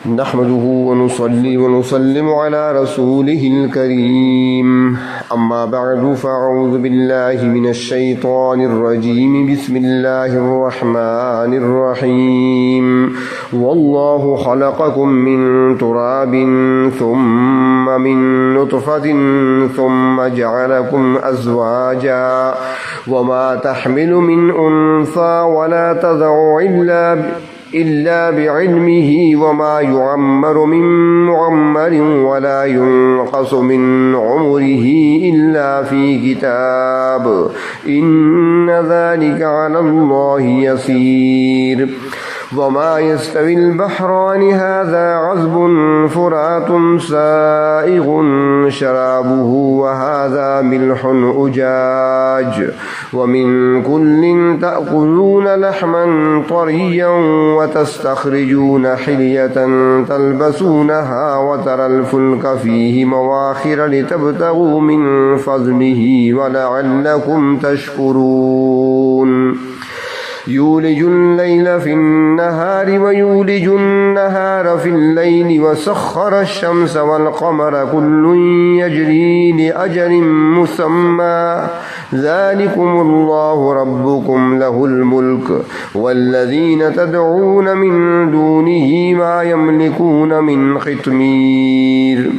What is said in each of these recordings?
نحمده ونصلي ونسلم على رسوله الكريم أما بعد فأعوذ بالله من الشيطان الرجيم بسم الله الرحمن الرحيم والله خلقكم من تراب ثم من نطفة ثم جعلكم أزواجا وما تحمل من أنثى ولا تضع إلا بعلمه وما يعمر من معمر ولا ينقص من عمره إلا في كتاب إن ذلك على الله يسير وما يستوي البحران هذا عذب فرات سائغ شرابه وهذا ملح أجاج ومن كل تأكلون لحما طريا وتستخرجون حلية تلبسونها وترى الفلك فيه مواخر لتبتغوا من فضله ولعلكم تشكرون يولج الليل في النهار ويولج النهار في الليل وسخر الشمس والقمر كل يجري لأجل مسمى ذلكم الله ربكم له الملك والذين تدعون من دونه ما يملكون من قطمير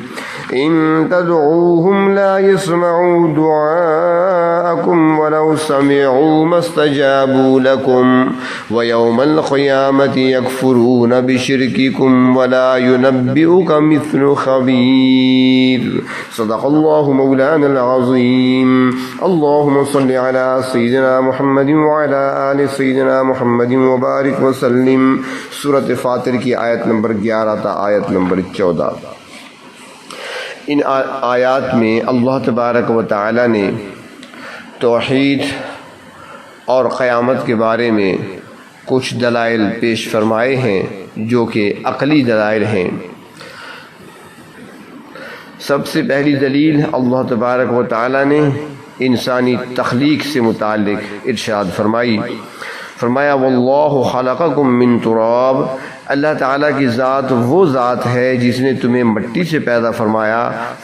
إن تدعوهم لا يسمعوا دعاءكم ولو سمعوا ما استجابوا لكم ويوم القيامة يكفرون بشرككم ولا ينبئك مثل خبير صدق الله مولانا العظيم اللهم صل على سيدنا محمد وعلى آل سيدنا محمد وبارك وسلم سورة فاطر کی آیت نمبر 11 تا آیت نمبر 14۔ ان آیات میں اللہ تبارک و تعالی نے توحید اور قیامت کے بارے میں کچھ دلائل پیش فرمائے ہیں جو کہ عقلی دلائل ہیں۔ سب سے پہلی دلیل اللہ تبارک و تعالی نے انسانی تخلیق سے متعلق ارشاد فرمایا واللہ خلقکم من تراب، اللہ تعالیٰ کی ذات وہ ذات ہے جس نے تمہیں مٹی سے پیدا فرمایا،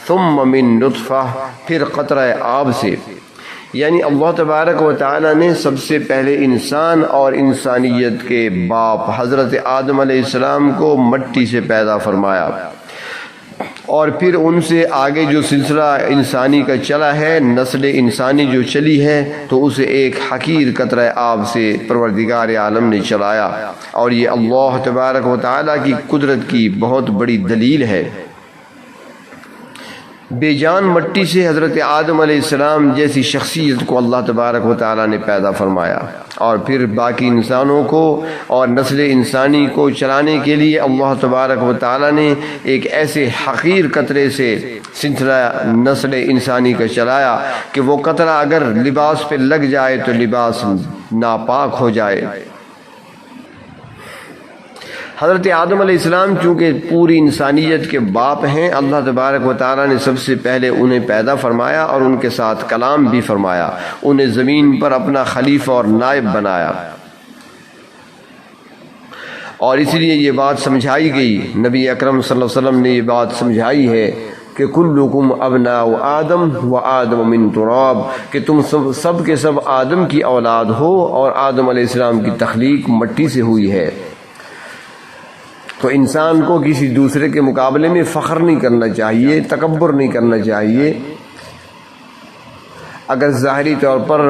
ثم من نطفہ، پھر قطرہ آب سے، یعنی اللہ تبارک و تعالیٰ نے سب سے پہلے انسان اور انسانیت کے باپ حضرت آدم علیہ السلام کو مٹی سے پیدا فرمایا، اور پھر ان سے آگے جو سلسلہ انسانی کا چلا ہے، نسل انسانی جو چلی ہے، تو اسے ایک حقیر قطرہ آب سے پروردگار عالم نے چلایا، اور یہ اللہ تبارک و تعالیٰ کی قدرت کی بہت بڑی دلیل ہے۔ بے جان مٹی سے حضرت آدم علیہ السلام جیسی شخصیت کو اللہ تبارک و تعالیٰ نے پیدا فرمایا، اور پھر باقی انسانوں کو اور نسل انسانی کو چلانے کے لیے اللہ تبارک و تعالیٰ نے ایک ایسے حقیر قطرے سے سلسلہ نسل انسانی کا چلایا کہ وہ قطرہ اگر لباس پہ لگ جائے تو لباس ناپاک ہو جائے۔ حضرت آدم علیہ السلام چونکہ پوری انسانیت کے باپ ہیں، اللہ تبارک و تعالیٰ نے سب سے پہلے انہیں پیدا فرمایا اور ان کے ساتھ کلام بھی فرمایا، انہیں زمین پر اپنا خلیفہ اور نائب بنایا، اور اس لیے یہ بات سمجھائی گئی، نبی اکرم صلی اللہ علیہ وسلم نے یہ بات سمجھائی ہے کہ کلکم ابناء آدم و آدم من تراب، کہ تم سب کے سب آدم کی اولاد ہو اور آدم علیہ السلام کی تخلیق مٹی سے ہوئی ہے۔ تو انسان کو کسی دوسرے کے مقابلے میں فخر نہیں کرنا چاہیے، تکبر نہیں کرنا چاہیے۔ اگر ظاہری طور پر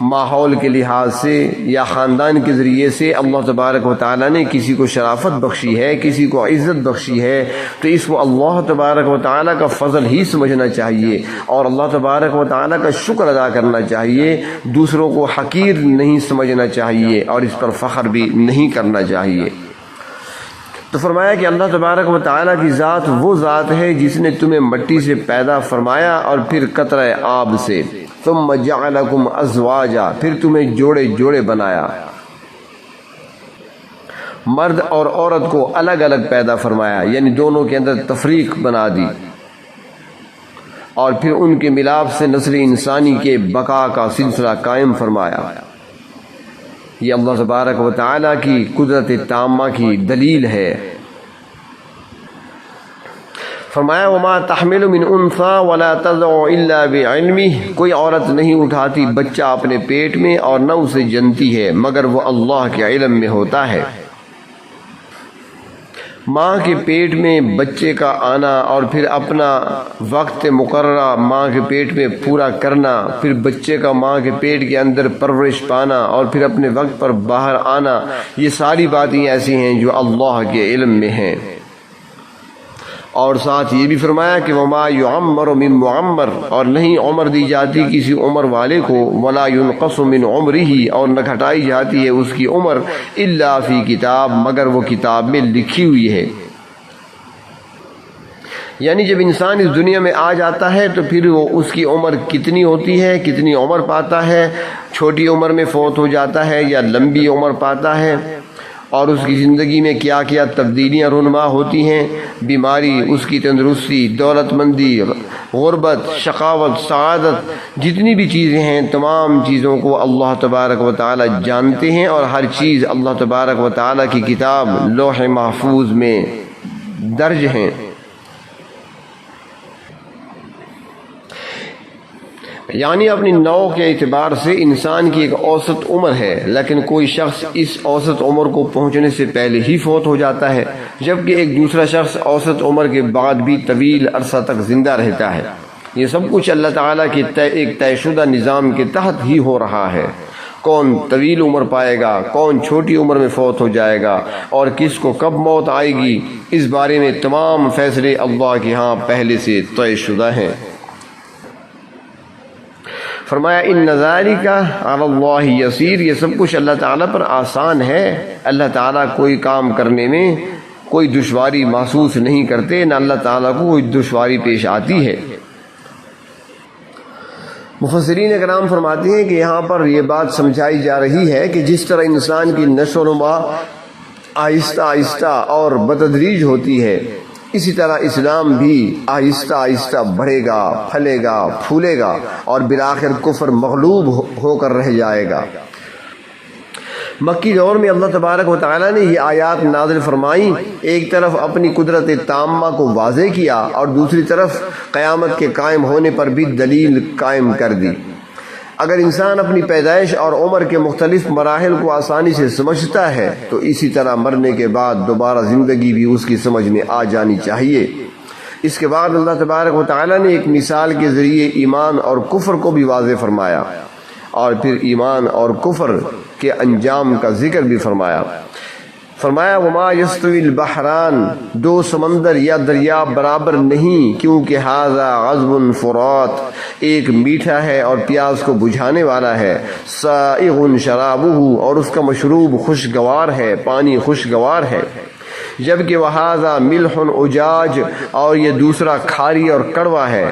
ماحول کے لحاظ سے یا خاندان کے ذریعے سے اللہ تبارک و تعالیٰ نے کسی کو شرافت بخشی ہے، کسی کو عزت بخشی ہے، تو اس کو اللہ تبارک و تعالیٰ کا فضل ہی سمجھنا چاہیے، اور اللہ تبارک و تعالیٰ کا شکر ادا کرنا چاہیے، دوسروں کو حقیر نہیں سمجھنا چاہیے اور اس پر فخر بھی نہیں کرنا چاہیے۔ تو فرمایا کہ اللہ تبارک و تعالیٰ کی ذات وہ ذات ہے جس نے تمہیں مٹی سے پیدا فرمایا اور پھر قطرہ آب سے، ثم جعلکم ازواجا، پھر تمہیں جوڑے جوڑے بنایا، مرد اور عورت کو الگ الگ پیدا فرمایا، یعنی دونوں کے اندر تفریق بنا دی، اور پھر ان کے ملاپ سے نسل انسانی کے بقا کا سلسلہ قائم فرمایا۔ یہ اللہ تبارک و تعالیٰ کی قدرت تامہ کی دلیل ہے۔ فرمایا وما تحمل من انثى ولا تضع الا بعلمه، کوئی عورت نہیں اٹھاتی بچہ اپنے پیٹ میں اور نہ اسے جنتی ہے مگر وہ اللہ کے علم میں ہوتا ہے۔ ماں کے پیٹ میں بچے کا آنا اور پھر اپنا وقت مقررہ ماں کے پیٹ میں پورا کرنا، پھر بچے کا ماں کے پیٹ کے اندر پرورش پانا اور پھر اپنے وقت پر باہر آنا، یہ ساری باتیں ایسی ہیں جو اللہ کے علم میں ہیں۔ اور ساتھ یہ بھی فرمایا کہ وما یعمر من معمر، اور نہیں عمر دی جاتی کسی عمر والے کو، ولا ينقص من عمرہ، اور نہ گھٹائی جاتی ہے اس کی عمر، الا فی کتاب، مگر وہ کتاب میں لکھی ہوئی ہے۔ یعنی جب انسان اس دنیا میں آ جاتا ہے تو پھر وہ اس کی عمر کتنی ہوتی ہے، کتنی عمر پاتا ہے، چھوٹی عمر میں فوت ہو جاتا ہے یا لمبی عمر پاتا ہے، اور اس کی زندگی میں کیا کیا تبدیلیاں رونما ہوتی ہیں، بیماری، اس کی تندرستی، دولت مندی، غربت، شقاوت، سعادت، جتنی بھی چیزیں ہیں تمام چیزوں کو اللہ تبارک و تعالی جانتے ہیں، اور ہر چیز اللہ تبارک و تعالی کی کتاب لوح محفوظ میں درج ہیں۔ یعنی اپنی نوع کے اعتبار سے انسان کی ایک اوسط عمر ہے، لیکن کوئی شخص اس اوسط عمر کو پہنچنے سے پہلے ہی فوت ہو جاتا ہے، جبکہ ایک دوسرا شخص اوسط عمر کے بعد بھی طویل عرصہ تک زندہ رہتا ہے۔ یہ سب کچھ اللہ تعالیٰ کے ایک طے شدہ نظام کے تحت ہی ہو رہا ہے۔ کون طویل عمر پائے گا، کون چھوٹی عمر میں فوت ہو جائے گا، اور کس کو کب موت آئے گی، اس بارے میں تمام فیصلے اللہ کے ہاں پہلے سے طے شدہ ہیں۔ فرمایا ان ذالک علی اللہ یسیر، یہ سب کچھ اللہ تعالیٰ پر آسان ہے۔ اللہ تعالیٰ کوئی کام کرنے میں کوئی دشواری محسوس نہیں کرتے، نہ اللہ تعالیٰ کو کوئی دشواری پیش آتی ہے۔ مفسرین اکرام فرماتے ہیں کہ یہاں پر یہ بات سمجھائی جا رہی ہے کہ جس طرح انسان کی نشو و نما آہستہ آہستہ اور بتدریج ہوتی ہے، اسی طرح اسلام بھی آہستہ آہستہ بڑھے گا، پھلے گا، پھولے گا، اور بالآخر کفر مغلوب ہو کر رہ جائے گا۔ مکی دور میں اللہ تبارک و تعالیٰ نے یہ آیات نازل فرمائیں، ایک طرف اپنی قدرت تامہ کو واضح کیا اور دوسری طرف قیامت کے قائم ہونے پر بھی دلیل قائم کر دی۔ اگر انسان اپنی پیدائش اور عمر کے مختلف مراحل کو آسانی سے سمجھتا ہے تو اسی طرح مرنے کے بعد دوبارہ زندگی بھی اس کی سمجھ میں آ جانی چاہیے۔ اس کے بعد اللہ تبارک و تعالیٰ نے ایک مثال کے ذریعے ایمان اور کفر کو بھی واضح فرمایا، اور پھر ایمان اور کفر کے انجام کا ذکر بھی فرمایا۔ فرمایا وما یستوی البحران، دو سمندر یا دریا برابر نہیں، کیونکہ ھذا عذب فرات، ایک میٹھا ہے اور پیاس کو بجھانے والا ہے، سائغ شرابہ، اور اس کا مشروب خوشگوار ہے، پانی خوشگوار ہے، جبکہ وھذا ملح اجاج، اور یہ دوسرا کھاری اور کڑوا ہے۔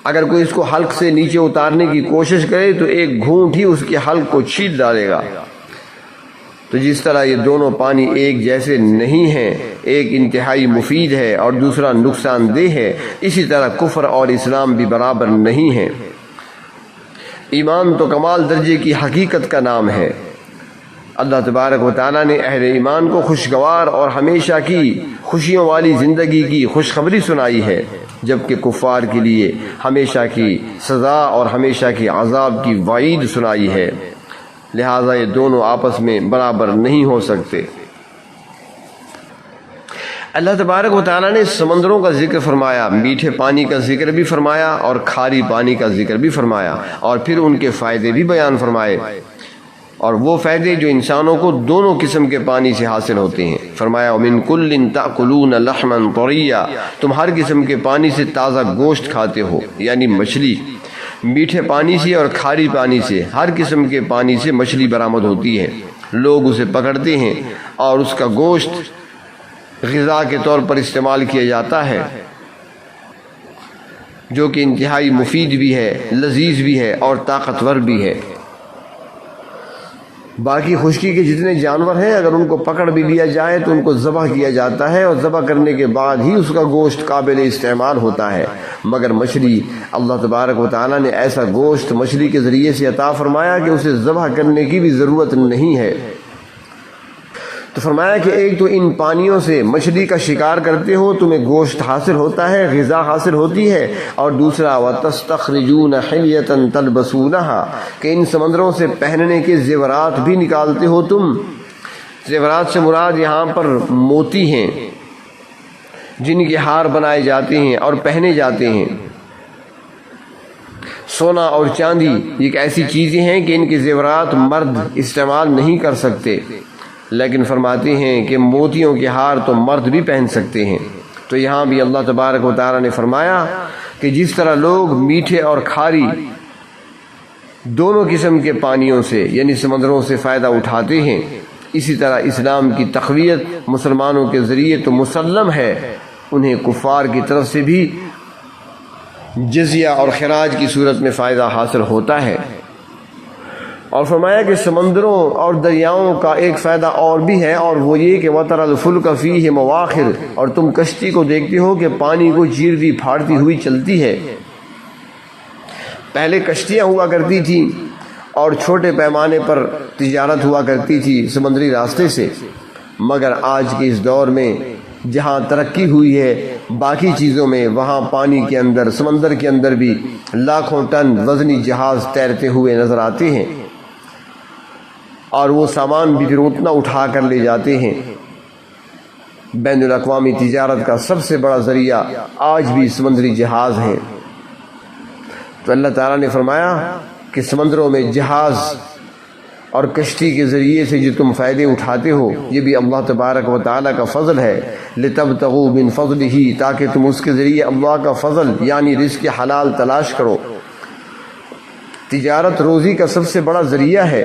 اگر کوئی اس کو حلق سے نیچے اتارنے کی کوشش کرے تو ایک گھونٹ ہی اس کے حلق کو چھید ڈالے گا۔ تو جس طرح یہ دونوں پانی ایک جیسے نہیں ہیں، ایک انتہائی مفید ہے اور دوسرا نقصان دہ ہے، اسی طرح کفر اور اسلام بھی برابر نہیں ہیں۔ ایمان تو کمال درجے کی حقیقت کا نام ہے۔ اللہ تبارک و تعالیٰ نے اہل ایمان کو خوشگوار اور ہمیشہ کی خوشیوں والی زندگی کی خوشخبری سنائی ہے، جبکہ کفار کے لیے ہمیشہ کی سزا اور ہمیشہ کی عذاب کی وعید سنائی ہے، لہذا یہ دونوں آپس میں برابر نہیں ہو سکتے۔ اللہ تبارک و تعالیٰ نے سمندروں کا ذکر فرمایا، میٹھے پانی کا ذکر بھی فرمایا اور کھاری پانی کا ذکر بھی فرمایا، اور پھر ان کے فائدے بھی بیان فرمائے، اور وہ فائدے جو انسانوں کو دونوں قسم کے پانی سے حاصل ہوتے ہیں۔ فرمایا وَمِن كُلٍّ تَأْكُلُونَ لَحْمًا طَرِيًّا، تم ہر قسم کے پانی سے تازہ گوشت کھاتے ہو، یعنی مچھلی۔ میٹھے پانی سے اور کھاری پانی سے، ہر قسم کے پانی سے مچھلی برآمد ہوتی ہے، لوگ اسے پکڑتے ہیں اور اس کا گوشت غذا کے طور پر استعمال کیا جاتا ہے، جو کہ انتہائی مفید بھی ہے، لذیذ بھی ہے اور طاقتور بھی ہے۔ باقی خشکی کے جتنے جانور ہیں اگر ان کو پکڑ بھی لیا جائے تو ان کو ذبح کیا جاتا ہے، اور ذبح کرنے کے بعد ہی اس کا گوشت قابل استعمال ہوتا ہے، مگر مچھلی اللہ تبارک و تعالیٰ نے ایسا گوشت مچھلی کے ذریعے سے عطا فرمایا کہ اسے ذبح کرنے کی بھی ضرورت نہیں ہے۔ تو فرمایا کہ ایک تو ان پانیوں سے مچھلی کا شکار کرتے ہو، تمہیں گوشت حاصل ہوتا ہے، غذا حاصل ہوتی ہے، اور دوسرا وَتَسْتَخْرِجُونَ حِلْيَةً تَلْبَسُونَهَا کہ ان سمندروں سے پہننے کے زیورات بھی نکالتے ہو تم۔ زیورات سے مراد یہاں پر موتی ہیں جن کے ہار بنائے جاتے ہیں اور پہنے جاتے ہیں۔ سونا اور چاندی ایک ایسی چیزیں ہیں کہ ان کے زیورات مرد استعمال نہیں کر سکتے، لیکن فرماتے ہیں کہ موتیوں کے ہار تو مرد بھی پہن سکتے ہیں۔ تو یہاں بھی اللہ تبارک و تعالی نے فرمایا کہ جس طرح لوگ میٹھے اور کھاری دونوں قسم کے پانیوں سے یعنی سمندروں سے فائدہ اٹھاتے ہیں، اسی طرح اسلام کی تقویت مسلمانوں کے ذریعے تو مسلم ہے، انہیں کفار کی طرف سے بھی جزیہ اور خراج کی صورت میں فائدہ حاصل ہوتا ہے۔ اور فرمایا کہ سمندروں اور دریاؤں کا ایک فائدہ اور بھی ہے، اور وہ یہ کہ وَتَرَى الْفُلْكَ فِيهِ مَوَاخِرَ اور تم کشتی کو دیکھتے ہو کہ پانی کو چیرتی پھاڑتی ہوئی چلتی ہے۔ پہلے کشتیاں ہوا کرتی تھیں اور چھوٹے پیمانے پر تجارت ہوا کرتی تھی سمندری راستے سے، مگر آج کے اس دور میں جہاں ترقی ہوئی ہے باقی چیزوں میں، وہاں پانی کے اندر سمندر کے اندر بھی لاکھوں ٹن وزنی جہاز تیرتے ہوئے نظر آتے ہیں، اور وہ سامان بھی پھر اتنا اٹھا کر لے جاتے ہیں۔ بین الاقوامی تجارت کا سب سے بڑا ذریعہ آج بھی سمندری جہاز ہیں۔ تو اللہ تعالیٰ نے فرمایا کہ سمندروں میں جہاز اور کشتی کے ذریعے سے جو تم فائدے اٹھاتے ہو یہ بھی اللہ تبارک و تعالیٰ کا فضل ہے، لِتَبْتَغُوا مِن فَضْلِهِ تاکہ تم اس کے ذریعے اللہ کا فضل یعنی رزق حلال تلاش کرو۔ تجارت روزی کا سب سے بڑا ذریعہ ہے،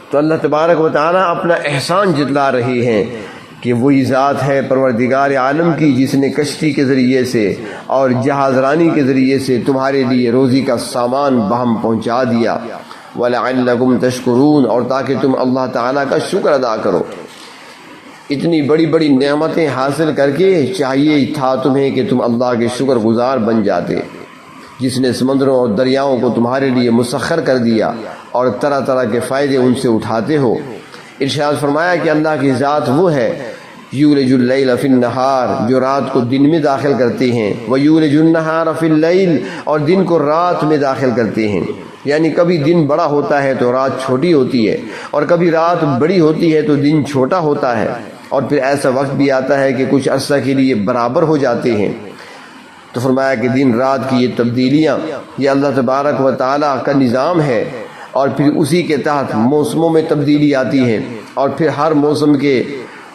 تو اللہ تبارک و تعالیٰ اپنا احسان جتلا رہے ہیں کہ وہی ذات ہے پروردگار عالم کی جس نے کشتی کے ذریعے سے اور جہاز رانی کے ذریعے سے تمہارے لیے روزی کا سامان بہم پہنچا دیا، وَلَعَلَّكُمْ تَشْكُرُونَ اور تاکہ تم اللہ تعالیٰ کا شکر ادا کرو۔ اتنی بڑی بڑی نعمتیں حاصل کر کے چاہیے تھا تمہیں کہ تم اللہ کے شکر گزار بن جاتے، جس نے سمندروں اور دریاؤں کو تمہارے لیے مسخر کر دیا اور طرح طرح کے فائدے ان سے اٹھاتے ہو۔ ارشاد فرمایا کہ اللہ کی ذات وہ ہے یولج اللیل فی النہار جو رات کو دن میں داخل کرتے ہیں، ویولج النہار فی اللیل اور دن کو رات میں داخل کرتے ہیں، یعنی کبھی دن بڑا ہوتا ہے تو رات چھوٹی ہوتی ہے، اور کبھی رات بڑی ہوتی ہے تو دن چھوٹا ہوتا ہے، اور پھر ایسا وقت بھی آتا ہے کہ کچھ عرصہ کے لیے برابر ہو جاتے ہیں۔ تو فرمایا کہ دن رات کی یہ تبدیلیاں یہ اللہ تبارک و تعالیٰ کا نظام ہے، اور پھر اسی کے تحت موسموں میں تبدیلی آتی ہے، اور پھر ہر موسم کے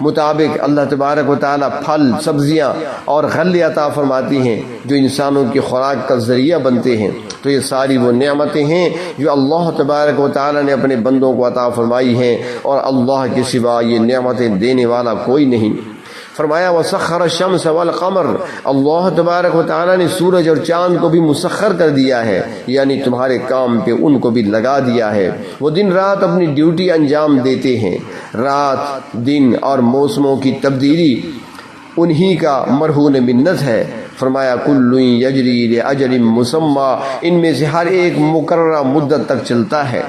مطابق اللہ تبارک و تعالیٰ پھل سبزیاں اور غلے عطا فرماتی ہیں جو انسانوں کی خوراک کا ذریعہ بنتے ہیں۔ تو یہ ساری وہ نعمتیں ہیں جو اللہ تبارک و تعالیٰ نے اپنے بندوں کو عطا فرمائی ہیں، اور اللہ کے سوا یہ نعمتیں دینے والا کوئی نہیں۔ فرمایا وَسَخَّرَ الشَّمْسَ وَالْقَمَرَ اللہ تبارک و تعالیٰ نے سورج اور چاند کو بھی مسخر کر دیا ہے، یعنی تمہارے کام پہ ان کو بھی لگا دیا ہے۔ وہ دن رات اپنی ڈیوٹی انجام دیتے ہیں، رات دن اور موسموں کی تبدیلی انہی کا مرہون منت ہے۔ فرمایا کُلٌّ یجری لأجل مسمى ان میں سے ہر ایک مقررہ مدت تک چلتا ہے۔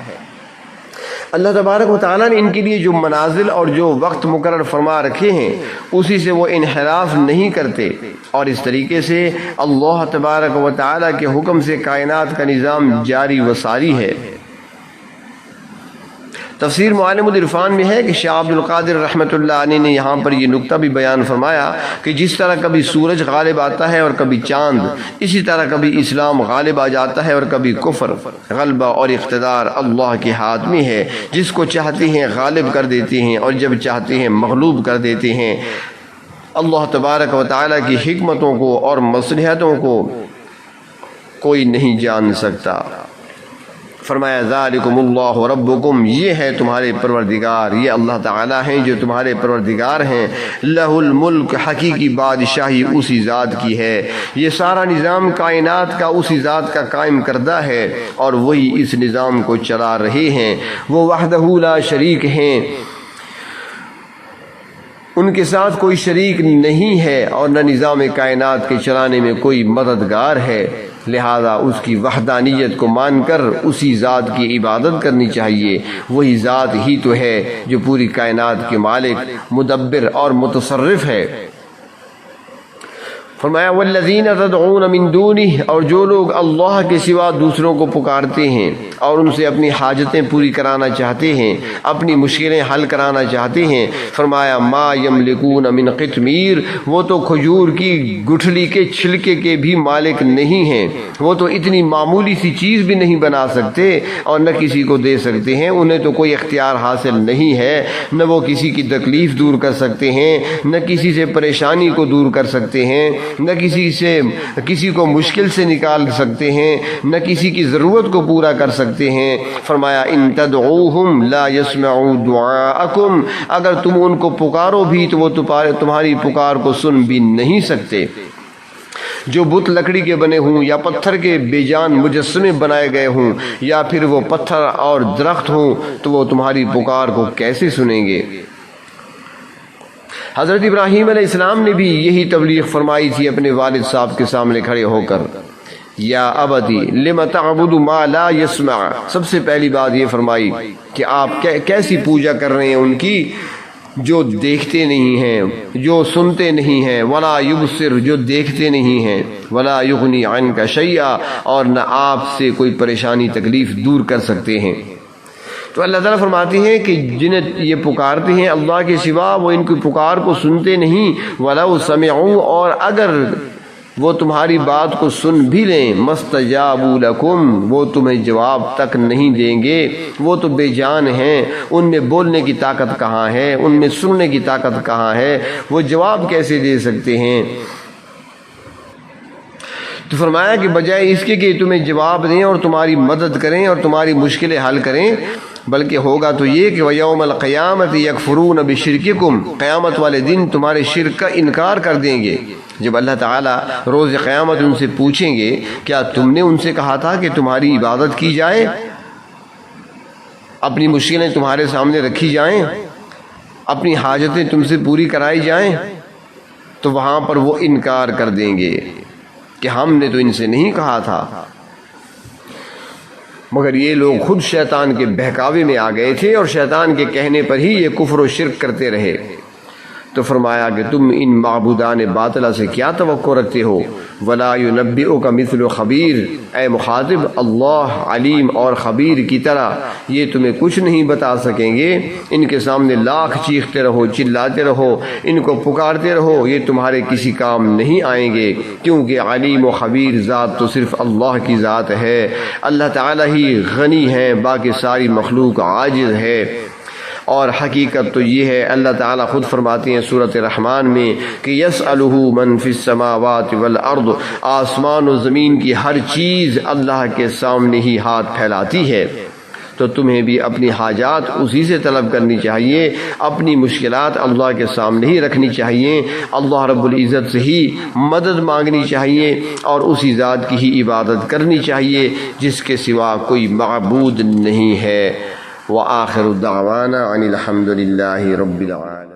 اللہ تبارک و تعالیٰ نے ان کے لیے جو منازل اور جو وقت مقرر فرما رکھے ہیں اسی سے وہ انحراف نہیں کرتے، اور اس طریقے سے اللہ تبارک و تعالیٰ کے حکم سے کائنات کا نظام جاری و ساری ہے۔ تفسیر معالم العرفان میں ہے کہ شاہ عبد القادر رحمۃ اللہ علیہ نے یہاں پر یہ نکتہ بھی بیان فرمایا کہ جس طرح کبھی سورج غالب آتا ہے اور کبھی چاند، اسی طرح کبھی اسلام غالب آ جاتا ہے اور کبھی کفر۔ غلبہ اور اقتدار اللہ کے ہاتھ میں ہے، جس کو چاہتے ہیں غالب کر دیتے ہیں اور جب چاہتے ہیں مغلوب کر دیتے ہیں۔ اللہ تبارک و تعالیٰ کی حکمتوں کو اور مصلحتوں کو کوئی نہیں جان سکتا۔ فرمایا ذالکم اللہ ربکم یہ ہے تمہارے پروردگار، یہ اللہ تعالیٰ ہیں جو تمہارے پروردگار ہیں۔ لہ الملک حقیقی بادشاہی اسی ذات کی ہے، یہ سارا نظام کائنات کا اسی ذات کا قائم کردہ ہے اور وہی اس نظام کو چلا رہے ہیں۔ وہ وحدہ لا شریک ہیں، ان کے ساتھ کوئی شریک نہیں ہے، اور نہ نظام کائنات کے چلانے میں کوئی مددگار ہے۔ لہذا اس کی وحدانیت کو مان کر اسی ذات کی عبادت کرنی چاہیے، وہی ذات ہی تو ہے جو پوری کائنات کے مالک، مدبر اور متصرف ہے۔ فرمایا والذین تدعون من دونہ، اور جو لوگ اللہ کے سوا دوسروں کو پکارتے ہیں اور ان سے اپنی حاجتیں پوری کرانا چاہتے ہیں، اپنی مشکلیں حل کرانا چاہتے ہیں، فرمایا ما یملکون من قطمیر، وہ تو کھجور کی گٹھلی کے چھلکے کے بھی مالک نہیں ہیں، وہ تو اتنی معمولی سی چیز بھی نہیں بنا سکتے اور نہ کسی کو دے سکتے ہیں، انہیں تو کوئی اختیار حاصل نہیں ہے، نہ وہ کسی کی تکلیف دور کر سکتے ہیں، نہ کسی سے پریشانی کو دور کر سکتے ہیں، نہ کسی کو مشکل سے نکال سکتے ہیں، نہ کسی کی ضرورت کو پورا کر سکتے ہیں۔ فرمایا ان تدعوہم لا يسمعوا دعاءکم، اگر تم ان کو پکارو بھی تو وہ تمہاری پکار کو سن بھی نہیں سکتے۔ جو بت لکڑی کے بنے ہوں یا پتھر کے بے جان مجسمے بنائے گئے ہوں یا پھر وہ پتھر اور درخت ہوں تو وہ تمہاری پکار کو کیسے سنیں گے؟ حضرت ابراہیم علیہ السلام نے بھی یہی تبلیغ فرمائی تھی اپنے والد صاحب کے سامنے کھڑے ہو کر، یا ابتی لم تعبد ما لا يسمع، سب سے پہلی بات یہ فرمائی کہ آپ کیسی پوجا کر رہے ہیں ان کی جو دیکھتے نہیں ہیں، جو سنتے نہیں ہیں، ولا یبصر، جو دیکھتے نہیں ہیں، ولا یغنی عنک شیئا، اور نہ آپ سے کوئی پریشانی تکلیف دور کر سکتے ہیں۔ تو اللہ تعالیٰ فرماتے ہیں کہ جنہیں یہ پکارتے ہیں اللہ کے سوا وہ ان کی پکار کو سنتے نہیں، وَلَوْ سَمِعُوا، اور اگر وہ تمہاری بات کو سن بھی لیں، مَسْتَجَابُوا لَكُمْ، وہ تمہیں جواب تک نہیں دیں گے، وہ تو بے جان ہیں، ان میں بولنے کی طاقت کہاں ہے، ان میں سننے کی طاقت کہاں ہے، وہ جواب کیسے دے سکتے ہیں؟ تو فرمایا کہ بجائے اس کے کہ تمہیں جواب دیں اور تمہاری مدد کریں اور تمہاری مشکلیں حل کریں، بلکہ ہوگا تو یہ کہ وَيَوْمَ الْقِيَامَةِ يَكْفُرُونَ بِشِرْكِكُمْ، قیامت والے دن تمہارے شرک کا انکار کر دیں گے۔ جب اللہ تعالیٰ روز قیامت ان سے پوچھیں گے کیا تم نے ان سے کہا تھا کہ تمہاری عبادت کی جائے، اپنی مشکلیں تمہارے سامنے رکھی جائیں، اپنی حاجتیں تم سے پوری کرائی جائیں، تو وہاں پر وہ انکار کر دیں گے کہ ہم نے تو ان سے نہیں کہا تھا، مگر یہ لوگ خود شیطان کے بہکاوے میں آ گئے تھے اور شیطان کے کہنے پر ہی یہ کفر و شرک کرتے رہے۔ تو فرمایا کہ تم ان معبودان باطلہ سے کیا توقع رکھتے ہو؟ وَلَا يُنَبِّئُكَ مِثْلُ خبیر، اے مخاطب اللہ علیم اور خبیر کی طرح یہ تمہیں کچھ نہیں بتا سکیں گے۔ ان کے سامنے لاکھ چیختے رہو، چلاتے رہو، ان کو پکارتے رہو، یہ تمہارے کسی کام نہیں آئیں گے، کیونکہ علیم و خبیر ذات تو صرف اللہ کی ذات ہے۔ اللہ تعالیٰ ہی غنی ہے، باقی ساری مخلوق عاجز ہے۔ اور حقیقت تو یہ ہے، اللہ تعالیٰ خود فرماتے ہیں سورۃ الرحمن میں کہ یسألہ من فی السماوات والارض، آسمان و زمین کی ہر چیز اللہ کے سامنے ہی ہاتھ پھیلاتی ہے۔ تو تمہیں بھی اپنی حاجات اسی سے طلب کرنی چاہیے، اپنی مشکلات اللہ کے سامنے ہی رکھنی چاہیے، اللہ رب العزت سے ہی مدد مانگنی چاہیے اور اسی ذات کی ہی عبادت کرنی چاہیے جس کے سوا کوئی معبود نہیں ہے۔ وآخر دعوانا ان الحمد للہ رب العالمین۔